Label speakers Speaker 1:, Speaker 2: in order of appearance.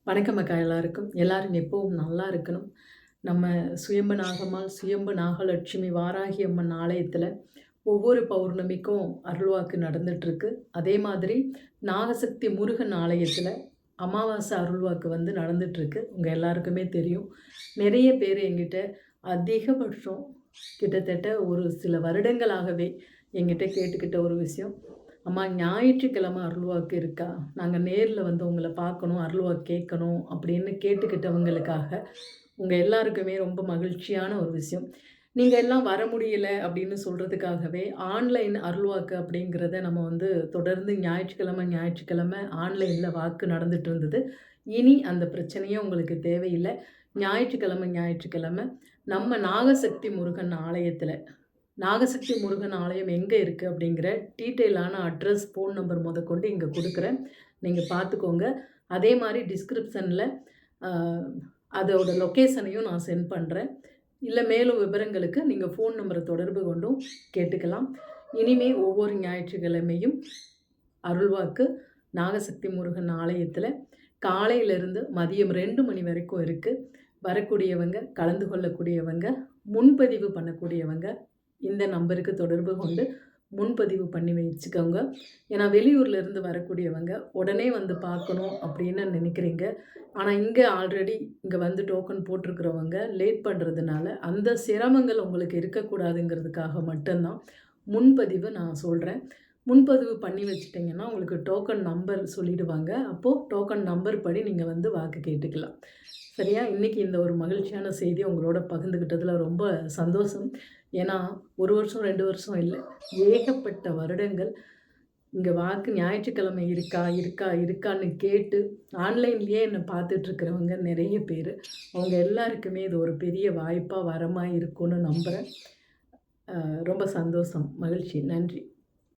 Speaker 1: வணக்கம் அக்கா எல்லாருக்கும். எல்லாரும் எப்பவும் நல்லா இருக்கணும். நம்ம சுயம்பு நாகம்மாள், சுயம்பு நாகலட்சுமி வாராகி அம்மன் ஆலயத்தில ஒவ்வொரு பௌர்ணமிக்கும் அருள்வாக்கு நடந்துட்டுருக்கு. அதே மாதிரி நாகசக்தி முருகன் ஆலயத்தில அமாவாசை அருள்வாக்கு நடந்துட்டுருக்கு. உங்க எல்லாருக்குமே தெரியும். நிறைய பேர் என்கிட்ட அதிகபட்சம் கிட்டத்தட்ட ஒரு சில வருடங்களாகவே என்கிட்ட கேட்டுக்கிட்ட ஒரு விஷயம், அம்மா ஞாயிற்றுக்கிழமை அருள்வாக்கு இருக்கா? நாங்க நேர்ல உங்கள பார்க்கணும், அருள்வாக்கு கேட்கணும் அப்படின்னு கேட்டுக்கிட்டவங்களுக்காக, உங்க எல்லாருக்குமே ரொம்ப மகிழ்ச்சியான ஒரு விஷயம். நீங்க எல்லாம் வர முடியல அப்படின்னு சொல்றதுக்காகவே, ஆன்லைன் அருள்வாக்கு அப்படிங்கிறத நம்ம தொடர்ந்து ஞாயிற்றுக்கிழமை, ஞாயிற்றுக்கிழமை ஆன்லைன்ல வாக்கு நடந்துட்டு இருந்தது. இனி அந்த பிரச்சனையே உங்களுக்கு தேவையில்ல. ஞாயிற்றுக்கிழமை, ஞாயிற்றுக்கிழமை நம்ம நாகசக்தி முருகன் ஆலயத்தில நாகசக்தி முருகன் ஆலயம் எங்கே இருக்குது அப்படிங்கிற டீட்டெயிலான அட்ரஸ், ஃபோன் நம்பர் முதற்கொண்டு இங்கே கொடுக்குறேன். நீங்கள் பார்த்துக்கோங்க. அதே மாதிரி டிஸ்கிரிப்ஷனில் அதோட லொக்கேஷனையும் நான் சென்ட் பண்ணுறேன். இல்லை மேலும் விவரங்களுக்கு நீங்கள் ஃபோன் நம்பரை தொடர்பு கொண்டும் கேட்டுக்கலாம். இனிமே ஒவ்வொரு ஞாயிற்றுக்கிழமையும் அருள்வாக்கு நாகசக்தி முருகன் ஆலயத்தில் காலையிலேருந்து மதியம் 2 மணி வரைக்கும் இருக்குது. வரக்கூடியவங்க, கலந்து கொள்ளக்கூடியவங்க, முன்பதிவு பண்ணக்கூடியவங்க இந்த நம்பருக்கு தொடர்பு கொண்டு முன்பதிவு பண்ணி வச்சுக்கோங்க. ஏன்னா வெளியூர்லேருந்து வரக்கூடியவங்க உடனே பார்க்கணும் அப்படின்னு நினைக்கிறீங்க. ஆனால் இங்கே ஆல்ரெடி இங்கே டோக்கன் போட்டிருக்கிறவங்க லேட் பண்ணுறதுனால அந்த சிரமங்கள் உங்களுக்கு இருக்கக்கூடாதுங்கிறதுக்காக மட்டும்தான் முன்பதிவு நான் சொல்கிறேன். முன்பதிவு பண்ணி வச்சுட்டிங்கன்னா உங்களுக்கு டோக்கன் நம்பர் சொல்லிடுவாங்க. அப்போது டோக்கன் நம்பர் படி நீங்கள் வாக்கு கேட்டுக்கலாம். சரியா? இன்றைக்கி இந்த ஒரு மகிழ்ச்சியான செய்தி உங்களோட பகிர்ந்துக்கிட்டதில் ரொம்ப சந்தோஷம். ஏன்னா 1 வருஷம் 2 வருஷம் இல்லை, ஏகப்பட்ட வருடங்கள் இங்கே வாக்கு ஞாயிற்றுக்கிழமை இருக்கான்னு கேட்டு ஆன்லைன்லேயே என்னை பார்த்துட்ருக்கிறவங்க நிறைய பேர். அவங்க எல்லாருக்குமே இது ஒரு பெரிய வாய்ப்பாக வரமாக இருக்கும்னு நம்புகிறேன். ரொம்ப சந்தோஷம், மகிழ்ச்சி. நன்றி.